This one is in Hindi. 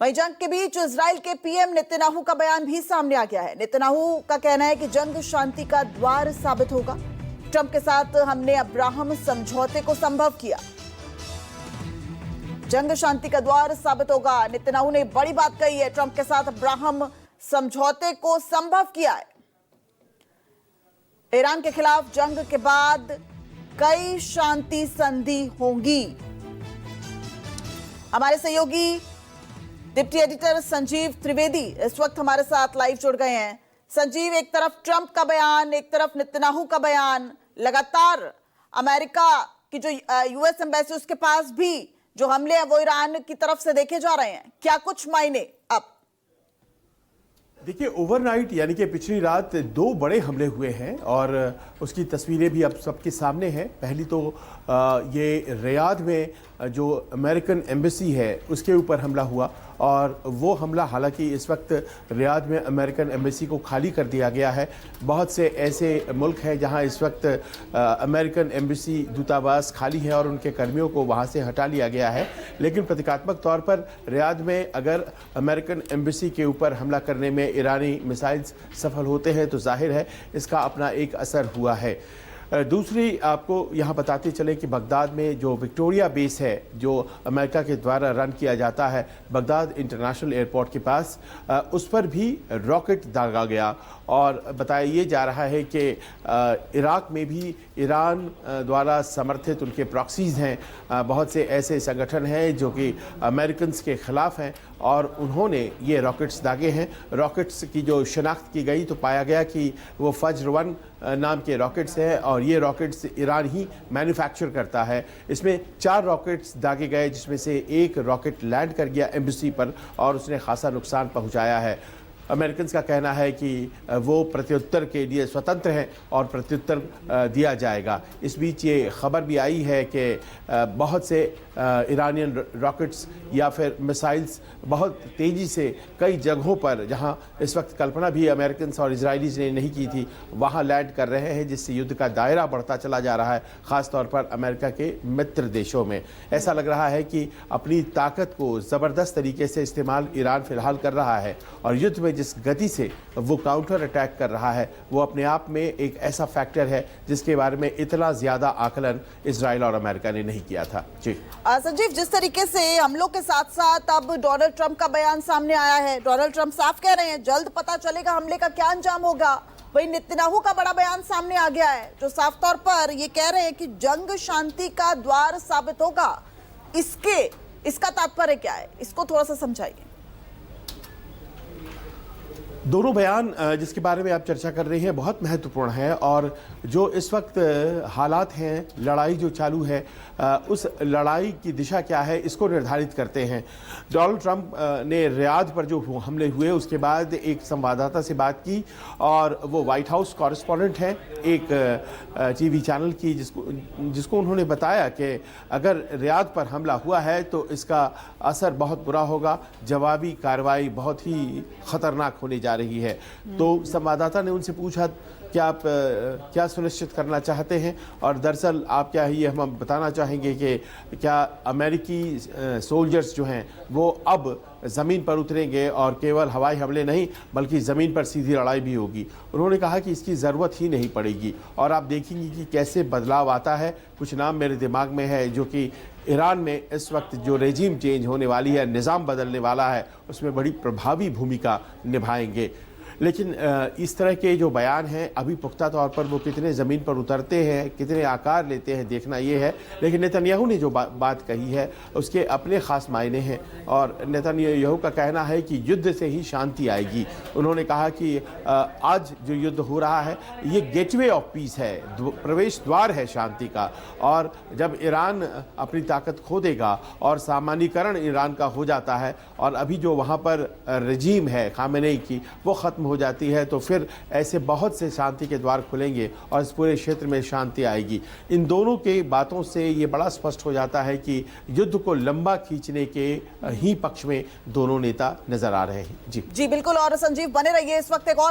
वहीं जंग के बीच इजराइल के पीएम नेतन्याहू का बयान भी सामने आ गया है। नेतन्याहू का कहना है कि जंग शांति का द्वार साबित होगा। ट्रंप के साथ हमने अब्राहम समझौते को संभव किया। जंग शांति का द्वार साबित होगा। नेतन्याहू ने बड़ी बात कही है। ट्रंप के साथ अब्राहम समझौते को संभव किया है। ईरान के खिलाफ जंग के बाद कई शांति संधि होंगी। हमारे सहयोगी डिप्टी एडिटर संजीव त्रिवेदी इस वक्त हमारे साथ लाइव जुड़ गए हैं। संजीव, एक तरफ ट्रंप का बयान, एक तरफ नेतन्याहू का बयान, लगातार अमेरिका की जो यूएस एम्बेसी उसके पास भी जो हमले हैं वो ईरान की तरफ से देखे जा रहे हैं। क्या कुछ मायने अब? देखिए, ओवरनाइट यानी कि पिछली रात 2 बड़े हमले हुए हैं और उसकी तस्वीरें भी अब सबके सामने हैं। पहली तो ये रियाद में जो अमेरिकन एम्बेसी है उसके ऊपर हमला हुआ और वो हमला, हालांकि इस वक्त रियाद में अमेरिकन एम्बेसी को खाली कर दिया गया है। बहुत से ऐसे मुल्क हैं जहां इस वक्त अमेरिकन एम्बेसी दूतावास खाली है और उनके कर्मियों को वहां से हटा लिया गया है। लेकिन प्रतीकात्मक तौर पर रियाद में अगर अमेरिकन एम्बेसी के ऊपर हमला करने में ईरानी मिसाइल्स सफल होते हैं तो जाहिर है इसका अपना एक असर हुआ है। दूसरी आपको यहाँ बताते चले कि बगदाद में जो विक्टोरिया बेस है जो अमेरिका के द्वारा रन किया जाता है बगदाद इंटरनेशनल एयरपोर्ट के पास, उस पर भी रॉकेट दागा गया और बताया ये जा रहा है कि इराक में भी ईरान द्वारा समर्थित उनके प्रॉक्सीज हैं। बहुत से ऐसे संगठन हैं जो कि अमेरिकन्स के ख़िलाफ़ हैं और उन्होंने ये रॉकेट्स दागे हैं। रॉकेट्स की जो शनाख्त की गई तो पाया गया कि वो फज्र-1 नाम के रॉकेट्स हैं और ये रॉकेट्स ईरान ही मैन्युफैक्चर करता है। इसमें 4 रॉकेट्स दागे गए जिसमें से एक रॉकेट लैंड कर गया एम्बेसी पर और उसने खासा नुकसान पहुंचाया है। अमेरिकन्स का कहना है कि वो प्रत्युत्तर के लिए स्वतंत्र हैं और प्रत्युत्तर दिया जाएगा। इस बीच ये खबर भी आई है कि बहुत से ईरानियन रॉकेट्स या फिर मिसाइल्स बहुत तेज़ी से कई जगहों पर, जहां इस वक्त कल्पना भी अमेरिकन्स और इजरायलीज़ ने नहीं की थी, वहां लैंड कर रहे हैं, जिससे युद्ध का दायरा बढ़ता चला जा रहा है, ख़ास तौर पर अमेरिका के मित्र देशों में। ऐसा लग रहा है कि अपनी ताकत को ज़बरदस्त तरीके से इस्तेमाल ईरान फ़िलहाल कर रहा है और युद्ध में जिस गति से वो काउंटर अटैक कर रहा है वो अपने आप में एक ऐसा फैक्टर है जिसके बारे में इतना ज़्यादा आकलन इजराइल और अमेरिका ने नहीं किया था। जी संजीव, जिस तरीके से हमलों के साथ साथ अब डोनाल्ड ट्रंप का बयान सामने आया है, डोनाल्ड ट्रंप साफ कह रहे हैं जल्द पता चलेगा हमले का क्या अंजाम होगा। वहीं नेतन्याहू का बड़ा बयान सामने आ गया है जो साफ तौर पर ये कह रहे हैं कि जंग शांति का द्वार साबित होगा। इसका तात्पर्य क्या है, इसको थोड़ा सा समझाइए। दोनों बयान जिसके बारे में आप चर्चा कर रहे हैं बहुत महत्वपूर्ण है और जो इस वक्त हालात हैं, लड़ाई जो चालू है, उस लड़ाई की दिशा क्या है इसको निर्धारित करते हैं। डोनाल्ड ट्रंप ने रियाद पर जो हमले हुए उसके बाद एक संवाददाता से बात की और वो वाइट हाउस कॉरेस्पॉन्डेंट हैं एक टीवी चैनल की, जिसको उन्होंने बताया कि अगर रियाद पर हमला हुआ है तो इसका असर बहुत बुरा होगा, जवाबी कार्रवाई बहुत ही ख़तरनाक होने जा रही है। तो संवाददाता ने उनसे पूछा कि आप क्या सुनिश्चित करना चाहते हैं और दरअसल आप क्या ये हम बताना चाहेंगे कि क्या अमेरिकी सोल्जर्स जो हैं वो अब ज़मीन पर उतरेंगे और केवल हवाई हमले नहीं बल्कि ज़मीन पर सीधी लड़ाई भी होगी। उन्होंने कहा कि इसकी ज़रूरत ही नहीं पड़ेगी और आप देखेंगे कि कैसे बदलाव आता है। कुछ नाम मेरे दिमाग में है जो कि ईरान में इस वक्त जो रेजिम चेंज होने वाली है, निज़ाम बदलने वाला है, उसमें बड़ी प्रभावी भूमिका निभाएंगे। लेकिन इस तरह के जो बयान हैं अभी पुख्ता तौर पर वो कितने ज़मीन पर उतरते हैं, कितने आकार लेते हैं, देखना ये है। लेकिन नेतन्याहू ने जो बात कही है उसके अपने ख़ास मायने हैं और नेतन्याहू का कहना है कि युद्ध से ही शांति आएगी। उन्होंने कहा कि आज जो युद्ध हो रहा है ये गेटवे ऑफ पीस है, प्रवेश द्वार है शांति का, और जब ईरान अपनी ताकत खो देगा और सामान्यीकरण ईरान का हो जाता है और अभी जो वहाँ पर रजीम है खामेनेई की वो ख़त्म हो जाती है तो फिर ऐसे बहुत से शांति के द्वार खुलेंगे और इस पूरे क्षेत्र में शांति आएगी। इन दोनों के बातों से ये बड़ा स्पष्ट हो जाता है कि युद्ध को लंबा खींचने के ही पक्ष में दोनों नेता नजर आ रहे हैं। जी बिल्कुल। और संजीव बने रहिए, इस वक्त एक और